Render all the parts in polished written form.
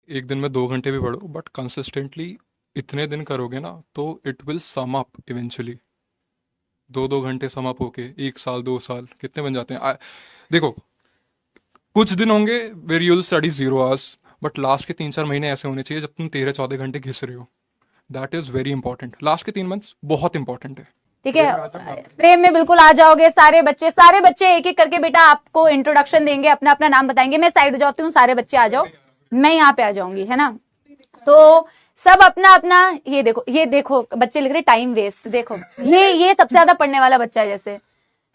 एक दिन में 2 घंटे भी पढ़ो, बट कंसिस्टेंटली इतने दिन करोगे ना तो it will sum up eventually. 2-2 घंटे सम अप होके 1 साल 2 साल कितने बन जाते हैं। देखो, कुछ दिन होंगे where you'll study 0 hours, but last के 3-4 महीने ऐसे होने चाहिए जब तुम 13-14 घंटे घिस रहे हो। That is very important. Last के 3 मंथ्स बहुत इंपॉर्टेंट है। ठीक है, फ्रेम में बिल्कुल आ जाओगे सारे बच्चे एक एक करके बेटा आपको इंट्रोडक्शन देंगे, अपना अपना नाम बताएंगे। मैं साइड हो जाती हूँ, सारे बच्चे आ जाओ, मैं यहाँ पे आ जाऊंगी, है ना। तो सब अपना अपना, ये देखो बच्चे लिख रहे टाइम वेस्ट। देखो ये सबसे ज्यादा पढ़ने वाला बच्चा है, जैसे,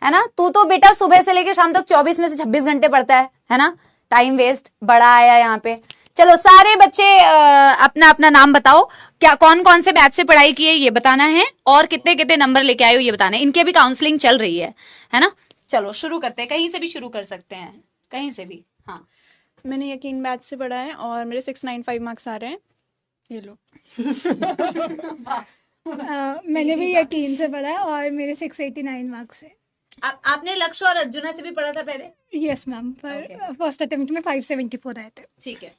है ना। तू तो बेटा सुबह से लेकर शाम तक 24 में से 26 घंटे पढ़ता है ना। टाइम वेस्ट बड़ा आया यहाँ पे। चलो सारे बच्चे अपना अपना नाम बताओ, क्या कौन कौन से बैच से पढ़ाई की है ये बताना है, और कितने कितने नंबर लेके आए हो ये बताना है। इनकी भी काउंसलिंग चल रही है ना। चलो शुरू करते हैं, कहीं से भी शुरू कर सकते हैं, कहीं से भी। हाँ, मैंने यकीन बैच से पढ़ा है और मेरे 695 मार्क्स आ रहे हैं, ये लो। मैंने भी यकीन से पढ़ा है और मेरे 689 मार्क्स है। आपने लक्ष्य और अर्जुना से भी पढ़ा था पहले? यस मैम, पर फर्स्ट अटेम्प्ट में 574 आए थे। ठीक है।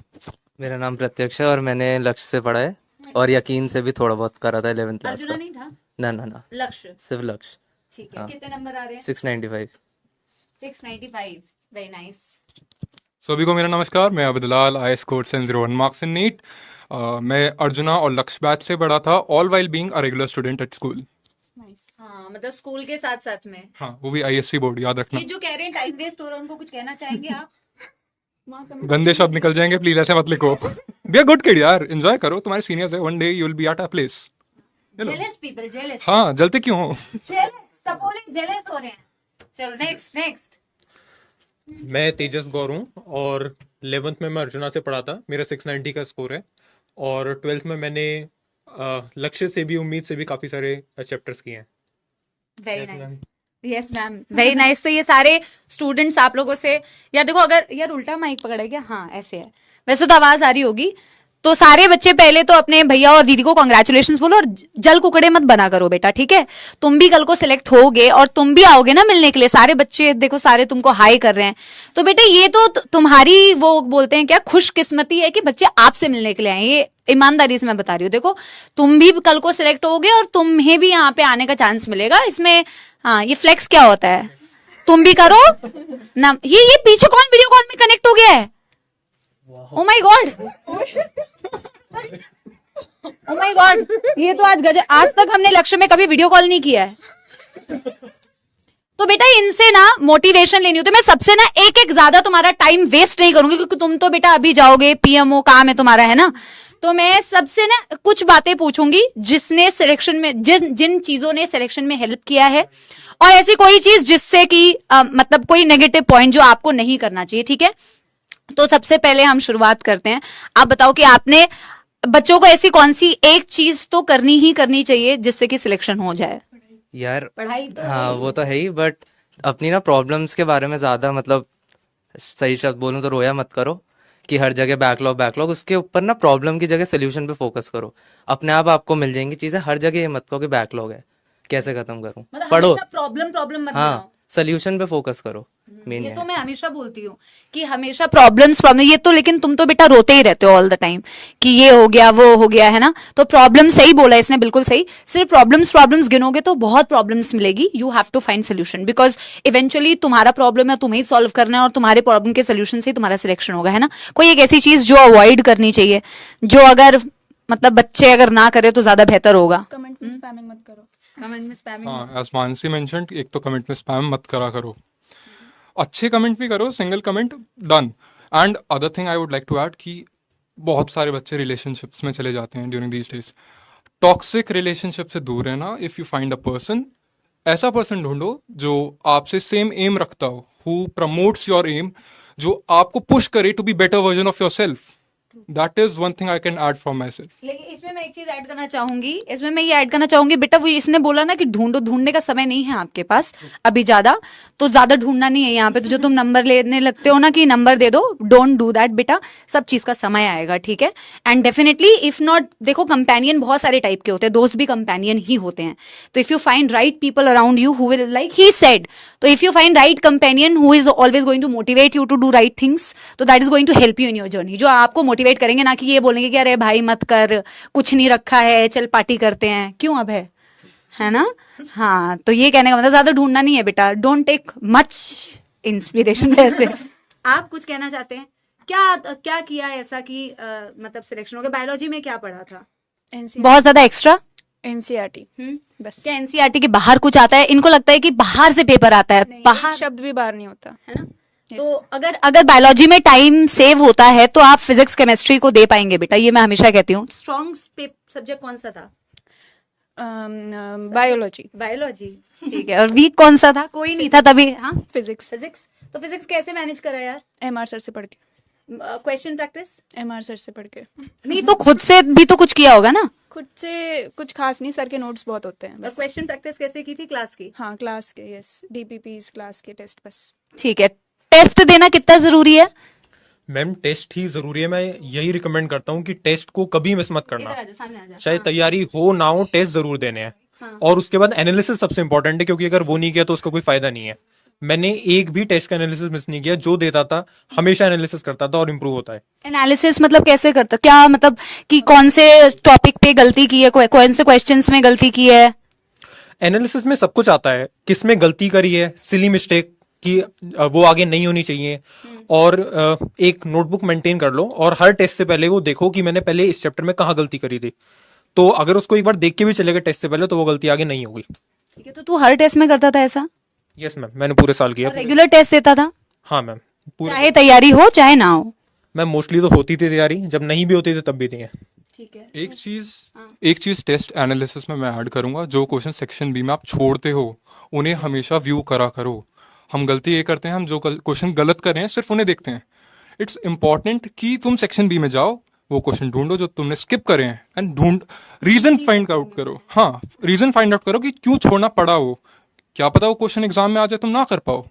मेरा नाम प्रत्यक्ष है और मैंने लक्ष्य से पढ़ा है और यकीन से भी थोड़ा बहुत करा था 11th क्लास अर्जुना का। नहीं था? ना ना ना, लक्ष्य, सिर्फ लक्ष्य। ठीक है। हाँ। कितने नंबर आ रहे हैं? 695। 695, वेरी नाइस। सभी को मेरा नमस्कार, मैं अब्दुलाल, I scored 701 marks in NEET. मैं अर्जुना और लक्ष्य बैच से पढ़ा था, all while being a regular student at school. हाँ, मतलब स्कूल के साथ साथ में। हाँ, वो भी आईएससी बोर्ड, याद रखना। ये जो कह रहे हैं टाइम वेस्ट हो रहा है, उनको कुछ कहना चाहेंगे आप? गंदे शब्द निकल जाएंगे, प्लीज ऐसे मत लिखो। बी अ गुड किड यार, एंजॉय करो, तुम्हारे सीनियर्स है, one day you will be at a place. Jealous people, jealous. हाँ, जलते क्यों हो? जेलस, सपोलिंग जेलस हो रहे हैं। चलो नेक्स्ट। मैं तेजस गौर हूँ और 11th में मैं अर्जुना से पढ़ा था, मेरा 690 का स्कोर है। और 12th में मैंने लक्ष्य से भी, उम्मीद से भी काफ़ी सारे चैप्टर्स किए हैं। Very nice, yes ma'am, very nice. तो ये सारे स्टूडेंट्स आप लोगों से, यार देखो, अगर यार उल्टा माइक पकड़ा है क्या? हाँ ऐसे है, वैसे तो आवाज आ रही होगी। तो सारे बच्चे पहले तो अपने भैया और दीदी को कांग्रेचुलेशंस बोलो, और जल कुकड़े मत बना करो बेटा, ठीक है। तुम भी कल को सिलेक्ट होगे और तुम भी आओगे ना मिलने के लिए। सारे बच्चे देखो, सारे तुमको हाई कर रहे हैं, तो बेटा ये तो तुम्हारी वो बोलते हैं क्या, खुशकिस्मती है कि बच्चे आपसे मिलने के लिए आए। ये ईमानदारी से मैं बता रही हूँ। देखो तुम भी कल को सिलेक्ट होगे और तुम्हें भी यहाँ पे आने का चांस मिलेगा। इसमें हाँ, ये फ्लेक्स क्या होता है, तुम भी करो ना। ये पीछे कौन वीडियो कॉल में कनेक्ट हो गया है? Oh my God, oh my God, ये तो आज गजब। आज तक हमने लक्ष्य में कभी वीडियो कॉल नहीं किया है। तो बेटा इनसे ना मोटिवेशन लेनी हो तो मैं सबसे ना एक ज्यादा तुम्हारा टाइम वेस्ट नहीं करूंगी, क्योंकि तुम तो बेटा अभी जाओगे, पीएमओ काम है तुम्हारा, है ना। तो मैं सबसे ना कुछ बातें पूछूंगी जिसने सिलेक्शन में, जिन चीजों ने सिलेक्शन में हेल्प किया है, और ऐसी कोई चीज जिससे कि मतलब कोई नेगेटिव पॉइंट जो आपको नहीं करना चाहिए, ठीक है। तो सबसे पहले हम शुरुआत करते हैं। आप बताओ कि आपने बच्चों को ऐसी कौन सी एक चीज तो करनी ही करनी चाहिए जिससे कि सिलेक्शन हो जाए? यार पढ़ाई तो हाँ, वो तो है ही, बट अपनी ना प्रॉब्लम्स के बारे में ज़्यादा, मतलब सही शब्द बोलूँ तो रोया मत करो कि हर जगह बैकलॉग। उसके ऊपर ना प्रॉब्लम की जगह सोल्यूशन पे फोकस करो। अपने आप आपको मिल जाएंगी चीज़ें। हर जगह ये मत कहो कि बैकलॉग है, कैसे खत्म करूँ। मतलब पढ़ो, हमेशा प्रॉब्लम मत हाँ, बनाओ। सोल्यूशन पे फोकस करो। मेन ये है तो मैं हमेशा बोलती हूँ कि हमेशा प्रॉब्लम ये तो, लेकिन तुम तो बेटा रोते ही रहते हो ऑल द टाइम कि ये हो गया वो हो गया, है ना। तो प्रॉब्लम सही बोला इसने, बिल्कुल सही। सिर्फ प्रॉब्लम्स गिनोगे तो बहुत प्रॉब्लम्स मिलेगी। You have to find solution, because eventually तुम्हारा प्रॉब्लम है, तुम्हें ही सॉल्व करना है, और तुम्हारे प्रॉब्लम के सोल्यूशन से ही तुम्हारा सिलेक्शन होगा, है ना। कोई एक ऐसी चीज जो अवॉइड करनी चाहिए, जो अगर मतलब बच्चे अगर ना करे तो ज्यादा बेहतर होगा। कमेंट में स्पैमिंग मत करो। कमेंट में स्पैमिंग हाँ, एज मानसी मेंशन्ड, एक तो कमेंट में स्पैम मत करा करो, अच्छे कमेंट भी करो, single comment done. And other thing I would like to add कि बहुत सारे बच्चे रिलेशनशिप्स में चले जाते हैं during these days. Toxic relationship से दूर रहना। If you find a person, ऐसा पर्सन ढूंढो जो आपसे सेम एम रखता हो, हु प्रमोट्स योर एम, जो आपको पुश करे to be better version of yourself. That is one thing I can add from myself. लेकिन इसमें मैं एक चीज ऐड करना चाहूंगी, इसमें मैं ये ऐड करना चाहूंगी बेटा, वो इसने बोला ना कि ढूंढने का समय नहीं है आपके पास अभी ज्यादा, तो ज्यादा ढूंढना नहीं है यहाँ पे। तो जो तुम नंबर लेने लगते हो ना कि नंबर दे दो, डोंट डू दैट बेटा। सब चीज का समय आएगा, ठीक है। एंड डेफिनेटली इफ नॉट, देखो कंपेनियन बहुत सारे टाइप के होते हैं, दोस्त भी कंपेनियन ही होते हैं। तो if you find right people around you who will, like he said, तो if you find right companion who is always going to motivate you to do right things, तो that is going to help you in your journey. जो आपको motivate motivate करेंगे, ना कि ये बोलेंगे कि अरे भाई मत कर, कुछ नहीं रखा है, चल पार्टी करते हैं, क्यों अब है ना। हाँ, तो ये कहने का मतलब ज्यादा ढूंढना नहीं है बेटा, डोंट टेक मच इंस्पिरेशन वैसे। आप कुछ कहना चाहते हैं? क्या क्या किया ऐसा कि मतलब सिलेक्शन हो गया? बायोलॉजी में क्या पढ़ा था? बहुत ज्यादा एक्स्ट्रा? एनसीईआरटी बस। क्या एनसीईआरटी के बाहर कुछ आता है? इनको लगता है कि बाहर से पेपर आता है, एक बाहर शब्द भी बाहर नहीं होता है ना। तो अगर बायोलॉजी में टाइम सेव होता है तो आप फिजिक्स केमिस्ट्री को दे पाएंगे बेटा, ये मैं हमेशा कहती हूँ। स्ट्रॉन्ग सब्जेक्ट कौन सा था? बायोलॉजी। बायोलॉजी, ठीक है। और वीक कौन सा था? कोई नहीं था तभी। हाँ, फिजिक्स। फिजिक्स। तो फिजिक्स कैसे मैनेज करा यार? एमआर सर से पढ़ के। Question practice? एमआर सर से पढ़ के। नहीं तो खुद से भी तो कुछ किया होगा ना। खुद से कुछ खास नहीं, सर के नोट्स बहुत होते हैं और बस। क्वेश्चन प्रैक्टिस कैसे की थी? क्लास की? हाँ, क्लास के, यस, डीपीपीज क्लास के टेस्ट बस। ठीक है। टेस्ट देना कितना जरूरी है? मैम टेस्ट ही जरूरी है। मैं यही रिकमेंड करता हूँ कि टेस्ट को कभी मिस मत करना, इधर आजा, सामने आजा। चाहे तैयारी हो ना हो, टेस्ट जरूर देने हैं। और उसके बाद एनालिसिस सबसे इंपॉर्टेंट है, क्योंकि अगर वो नहीं किया तो उसका कोई फायदा नहीं है। मैंने एक भी टेस्ट का एनालिसिस मिस नहीं किया, जो देता था हमेशा एनालिसिस करता था और इम्प्रूव होता है। एनालिसिस मतलब कैसे करता? क्या मतलब कि कौन से टॉपिक पे गलती की है, कौन से क्वेश्चंस में गलती की है? एनालिसिस में सब कुछ आता है, किस में गलती करी है, सिली मिस्टेक की वो आगे नहीं होनी चाहिए। और एक नोटबुक मेंटेन कर लो और हर टेस्ट से पहले वो देखो कि मैंने पहले इस चैप्टर में कहाँ गलती करी थी। तो अगर उसको एक बार देख के भी चलेगा टेस्ट से पहले, तो वो गलती आगे नहीं होगी। ठीक है। तो तू हर टेस्ट में करता था ऐसा? यस मैम, मैंने पूरे साल किया। रेगुलर टेस्ट देता था? हाँ मैम, चाहे तैयारी हो चाहे ना हो? मैम मोस्टली तो होती थी तैयारी, जब नहीं भी होती थी तब भी थी। ठीक है। एक चीज टेस्ट एनालिसिस में मैं ऐड करूंगा, जो क्वेश्चन सेक्शन बी में आप छोड़ते हो उन्हें हमेशा व्यू करा करो। हम गलती ये करते हैं, हम जो क्वेश्चन गलत कर रहे हैं सिर्फ उन्हें देखते हैं। इट्स इंपॉर्टेंट कि तुम सेक्शन बी में जाओ, वो क्वेश्चन ढूंढो जो तुमने स्किप करे हैं, एंड रीजन फाइंड आउट करो। हाँ, रीजन फाइंड आउट करो कि क्यों छोड़ना पड़ा वो। क्या पता वो क्वेश्चन एग्जाम में आ जाए तुम ना कर पाओ।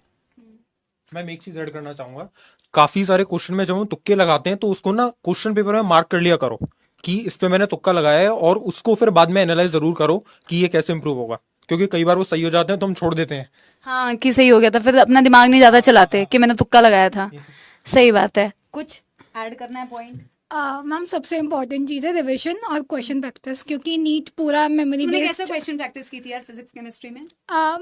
मैं एक चीज ऐड करना चाहूंगा, काफी सारे क्वेश्चन में जब हम तुक्के लगाते हैं तो उसको ना क्वेश्चन पेपर में मार्क कर लिया करो कि इस पे मैंने तुक्का लगाया है, और उसको फिर बाद में एनालाइज जरूर करो कि ये कैसे इंप्रूव होगा, क्योंकि कई बार वो सही हो जाते हैं तो हम छोड़ देते हैं। हाँ, कि सही हो गया था, फिर अपना दिमाग नहीं ज्यादा चलाते कि मैंने तुक्का लगाया था। सही बात है। कुछ ऐड करना है पॉइंट? मैम सबसे इम्पोर्टेंट चीज़ है रिविजन और क्वेश्चन प्रैक्टिस, क्योंकि नीट पूरा मेमोरी तुमने बेस्ड। कैसे क्वेश्चन प्रैक्टिस की थी यार फिजिक्स केमिस्ट्री में?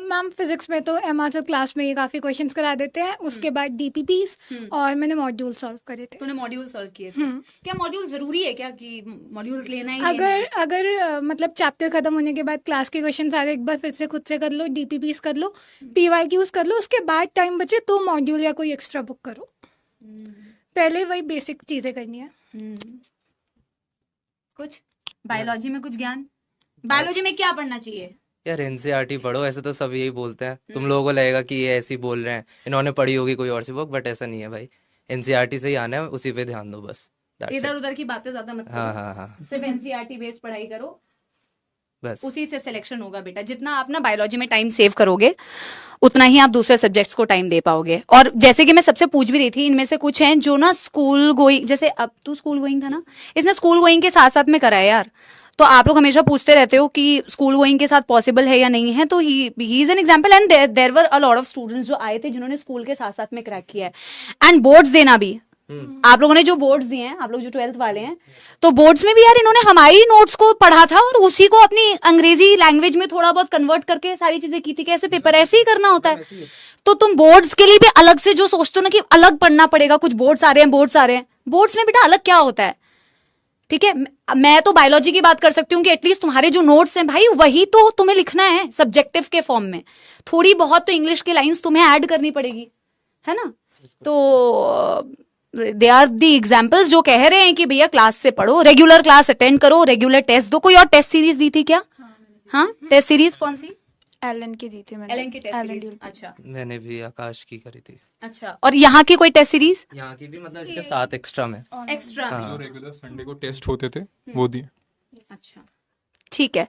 मैम फिजिक्स में तो एमआर सर क्लास में ये काफ़ी क्वेश्चंस करा देते हैं, उसके बाद डीपीपीज और मैंने मॉड्यूल सॉल्व करे थे। तूने मॉड्यूल सॉल्व किए थे? क्या मॉड्यूल जरूरी है क्या कि मॉड्यूल्स लेना ही लेना है? अगर मतलब चैप्टर खत्म होने के बाद क्लास के क्वेश्चन सारे एक बार फिर से खुद से कर लो, डीपीपीज कर लो, पीवाईक्यूज कर लो, उसके बाद टाइम बचे तो मॉड्यूल या कोई एक्स्ट्रा बुक करो। पहले वही बेसिक चीज़ें करनी है। कुछ बायोलॉजी में कुछ ज्ञान? बायोलॉजी में क्या पढ़ना चाहिए? यार एनसीईआरटी पढ़ो, ऐसे तो सब यही बोलते हैं। तुम लोगों को लगेगा कि ये ऐसे ही बोल रहे हैं, इन्होंने पढ़ी होगी कोई और सी बुक, बट ऐसा नहीं है भाई। एनसीईआरटी से ही आना है, उसी पे ध्यान दो बस। That's it. इधर उधर की बातें ज्यादा मत हाँ करो, हाँ हाँ, सिर्फ एनसीईआरटी बेस्ड पढ़ाई करो, बस। उसी से सिलेक्शन होगा बेटा। जितना आप ना बायोलॉजी में टाइम सेव करोगे उतना ही आप दूसरे सब्जेक्ट्स को टाइम दे पाओगे। और जैसे कि मैं सबसे पूछ भी रही थी, इनमें से कुछ हैं जो ना स्कूल गोइंग, जैसे अब तू स्कूल गोइंग था ना, इसने स्कूल गोइंग के साथ साथ में करा है यार। तो आप लोग हमेशा पूछते रहते हो कि स्कूल गोइंग के साथ पॉसिबल है या नहीं है, तो he is an example. And there were a lot of students जो आए थे जिन्होंने स्कूल के साथ साथ में क्रैक किया है। एंड बोर्ड्स देना भी, आप लोगों ने जो बोर्ड्स दिए हैं, आप लोग जो 12th वाले हैं, तो बोर्ड्स में भी यार इन्होंने हमारी नोट्स को पढ़ा था और उसी को अपनी अंग्रेजी लैंग्वेज में थोड़ा बहुत कन्वर्ट करके सारी चीजें की थी। कैसे पेपर ऐसे ही करना होता है। तो तुम बोर्ड्स के लिए भी अलग से जो सोचते हो ना कि अलग पढ़ना पड़ेगा, कुछ बोर्ड्स आ रहे हैं, बोर्ड्स में बेटा अलग क्या होता है? ठीक है, मैं तो बायोलॉजी की बात कर सकती हूँ कि एटलीस्ट तुम्हारे जो नोट्स हैं भाई वही तो तुम्हें लिखना है सब्जेक्टिव के फॉर्म में। थोड़ी बहुत तो इंग्लिश की लाइंस तुम्हें ऐड करनी पड़ेगी, है ना। तो दे आर दी एग्जाम्पल्स जो कह रहे हैं कि भैया क्लास से पढ़ो, रेगुलर क्लास अटेंड करो, रेगुलर टेस्ट दो। कोई और टेस्ट सीरीज दी थी क्या? हाँ, टेस्ट सीरीज कौन सी? एलन की दी थी मैंने। एलन की टेस्ट सीरीज। अच्छा मैंने भी आकाश की करी थी। अच्छा, और यहाँ की कोई टेस्ट सीरीज? यहाँ की भी, मतलब इसके साथ एक्स्ट्रा में। एक्स्ट्रा? जो रेगुलर संडे को टेस्ट होते थे वो दिए। अच्छा, ठीक है।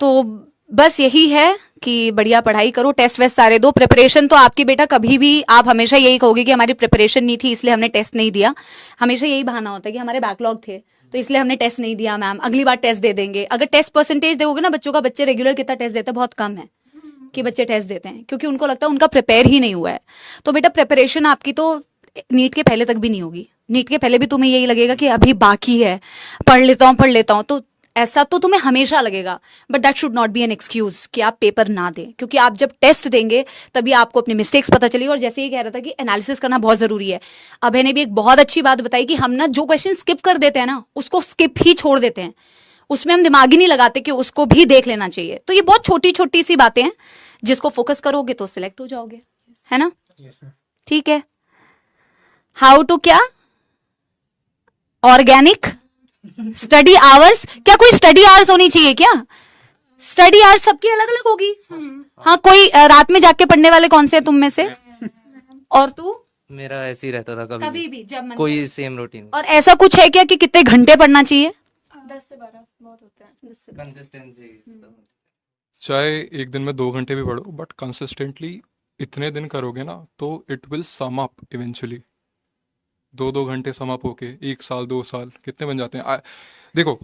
तो बस यही है कि बढ़िया पढ़ाई करो, टेस्ट वेस्ट सारे दो। प्रिपरेशन तो आपकी बेटा कभी भी, आप हमेशा यही कहोगे कि हमारी प्रिपरेशन नहीं थी इसलिए हमने टेस्ट नहीं दिया। हमेशा यही बहाना होता है कि हमारे बैकलॉग थे तो इसलिए हमने टेस्ट नहीं दिया मैम, अगली बार टेस्ट दे देंगे। अगर टेस्ट परसेंटेज देखोगे ना बच्चों का, बच्चे रेगुलर कितना टेस्ट देते हैं, बहुत कम है कि बच्चे टेस्ट देते हैं, क्योंकि उनको लगता है उनका प्रिपेयर ही नहीं हुआ है। तो बेटा प्रिपरेशन आपकी तो नीट के पहले तक भी नहीं होगी, नीट के पहले भी तुम्हें यही लगेगा कि अभी बाकी है, पढ़ लेता हूँ, तो ऐसा तो तुम्हें हमेशा लगेगा, but that should not be an excuse कि आप पेपर ना दें, क्योंकि आप जब टेस्ट देंगे तभी आपको अपने मिस्टेक्स पता चलेगी। और जैसे ये कह रहा था कि एनालिसिस करना बहुत जरूरी है, अभय ने भी एक बहुत अच्छी बात बताई कि हम ना जो क्वेश्चन स्किप कर देते हैं ना, उसको स्किप ही छोड़ देते हैं, उसमें हम दिमाग ही नहीं लगाते कि उसको भी देख लेना चाहिए। तो ये बहुत छोटी छोटी सी बातें हैं, जिसको फोकस करोगे तो सिलेक्ट हो जाओगे, है ना? ठीक है। हाउ टू क्या ऑर्गेनिक स्टडी आवर्स, क्या कोई स्टडी आवर्स होनी चाहिए क्या? स्टडी आवर्स सबकी अलग अलग होगी। हाँ, कोई रात में जाके पढ़ने वाले कौन से हैं तुम में से? और तू? मेरा ऐसे ही रहता था कभी कभी भी जब मन कोई सेम रूटीन। और ऐसा कुछ है क्या कि कितने घंटे पढ़ना चाहिए? 10 से 12 बहुत होते हैं। कंसिस्टेंसी चाहे एक दिन में 2 घंटे भी पढ़ो, बट कंसिस्टेंटली इतने दिन करोगे ना तो it will sum up eventually. 2-2 घंटे सम अप होके 1 साल 2 साल कितने बन जाते हैं। देखो,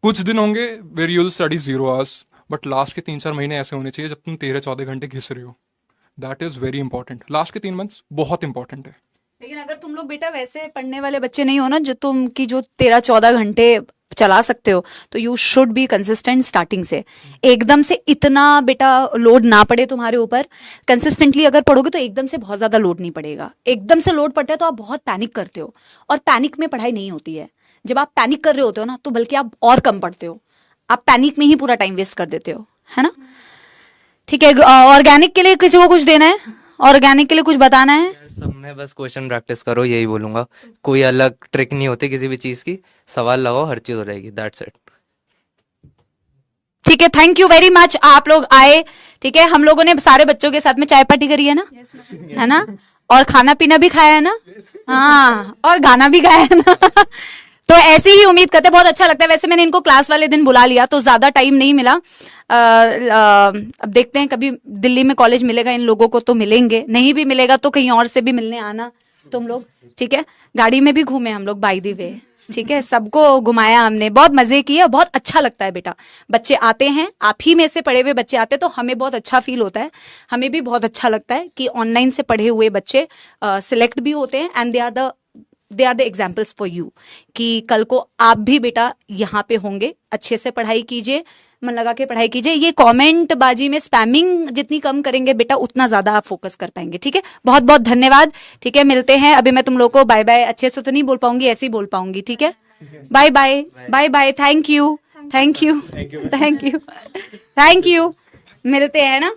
कुछ दिन होंगे where you'll study 0 hours, but last के 3-4 महीने ऐसे होने चाहिए जब तुम 13-14 घंटे घिस रहे हो। That is very important. Last के 3 मंथ्स बहुत इंपॉर्टेंट है। लेकिन अगर तुम लोग बेटा वैसे पढ़ने वाले बच्चे नहीं हो ना, जो तुम की जो 13-14 घंटे चला सकते हो, तो you should be consistent starting से। एकदम से इतना बेटा लोड ना पड़े तुम्हारे ऊपर। कंसिस्टेंटली अगर पढ़ोगे तो एकदम से बहुत ज्यादा लोड नहीं पड़ेगा। एकदम से लोड पड़ता है तो आप बहुत पैनिक करते हो, और पैनिक में पढ़ाई नहीं होती है। जब आप पैनिक कर रहे होते हो ना, तो बल्कि आप और कम पढ़ते हो, आप पैनिक में ही पूरा टाइम वेस्ट कर देते हो, है ना? ठीक है। ऑर्गेनिक के लिए किसी को कुछ देना है? ऑर्गेनिक के लिए कुछ बताना है? सब में बस क्वेश्चन प्रैक्टिस करो, यही बोलूंगा। कोई अलग ट्रिक नहीं होती किसी भी चीज की, सवाल लगाओ, हर चीज हो जाएगी। That's it. ठीक है, थैंक यू वेरी मच, आप लोग आए। ठीक है, हम लोगों ने सारे बच्चों के साथ में चाय पार्टी करी है ना? है ना? और खाना पीना भी खाया है ना? हाँ, और गाना भी गाया है ना? तो ऐसी ही उम्मीद करते, बहुत अच्छा लगता है। वैसे मैंने इनको क्लास वाले दिन बुला लिया तो ज्यादा टाइम नहीं मिला। अब देखते हैं, कभी दिल्ली में कॉलेज मिलेगा इन लोगों को तो मिलेंगे, नहीं भी मिलेगा तो कहीं और से भी मिलने आना तुम लोग। ठीक है, गाड़ी में भी घूमे हम लोग बाय द वे। ठीक है, सबको घुमाया हमने, बहुत मजे किए, बहुत अच्छा लगता है बेटा। बच्चे आते हैं, आप ही में से पढ़े हुए बच्चे आते हैं तो हमें बहुत अच्छा फील होता है। हमें भी बहुत अच्छा लगता है कि ऑनलाइन से पढ़े हुए बच्चे सिलेक्ट भी होते हैं, and they are the examples for you, कि कल को आप भी बेटा यहाँ पे होंगे। अच्छे से पढ़ाई कीजिए, मन लगा के पढ़ाई कीजिए। ये कमेंट बाजी में स्पैमिंग जितनी कम करेंगे बेटा, उतना ज्यादा आप फोकस कर पाएंगे। ठीक है, बहुत बहुत धन्यवाद। ठीक है, मिलते हैं। अभी मैं तुम लोग को बाय बाय अच्छे से तो नहीं बोल पाऊंगी, ऐसे ही बोल पाऊंगी। ठीक है, bye bye bye bye. Thank you thank you thank you thank you. मिलते हैं ना।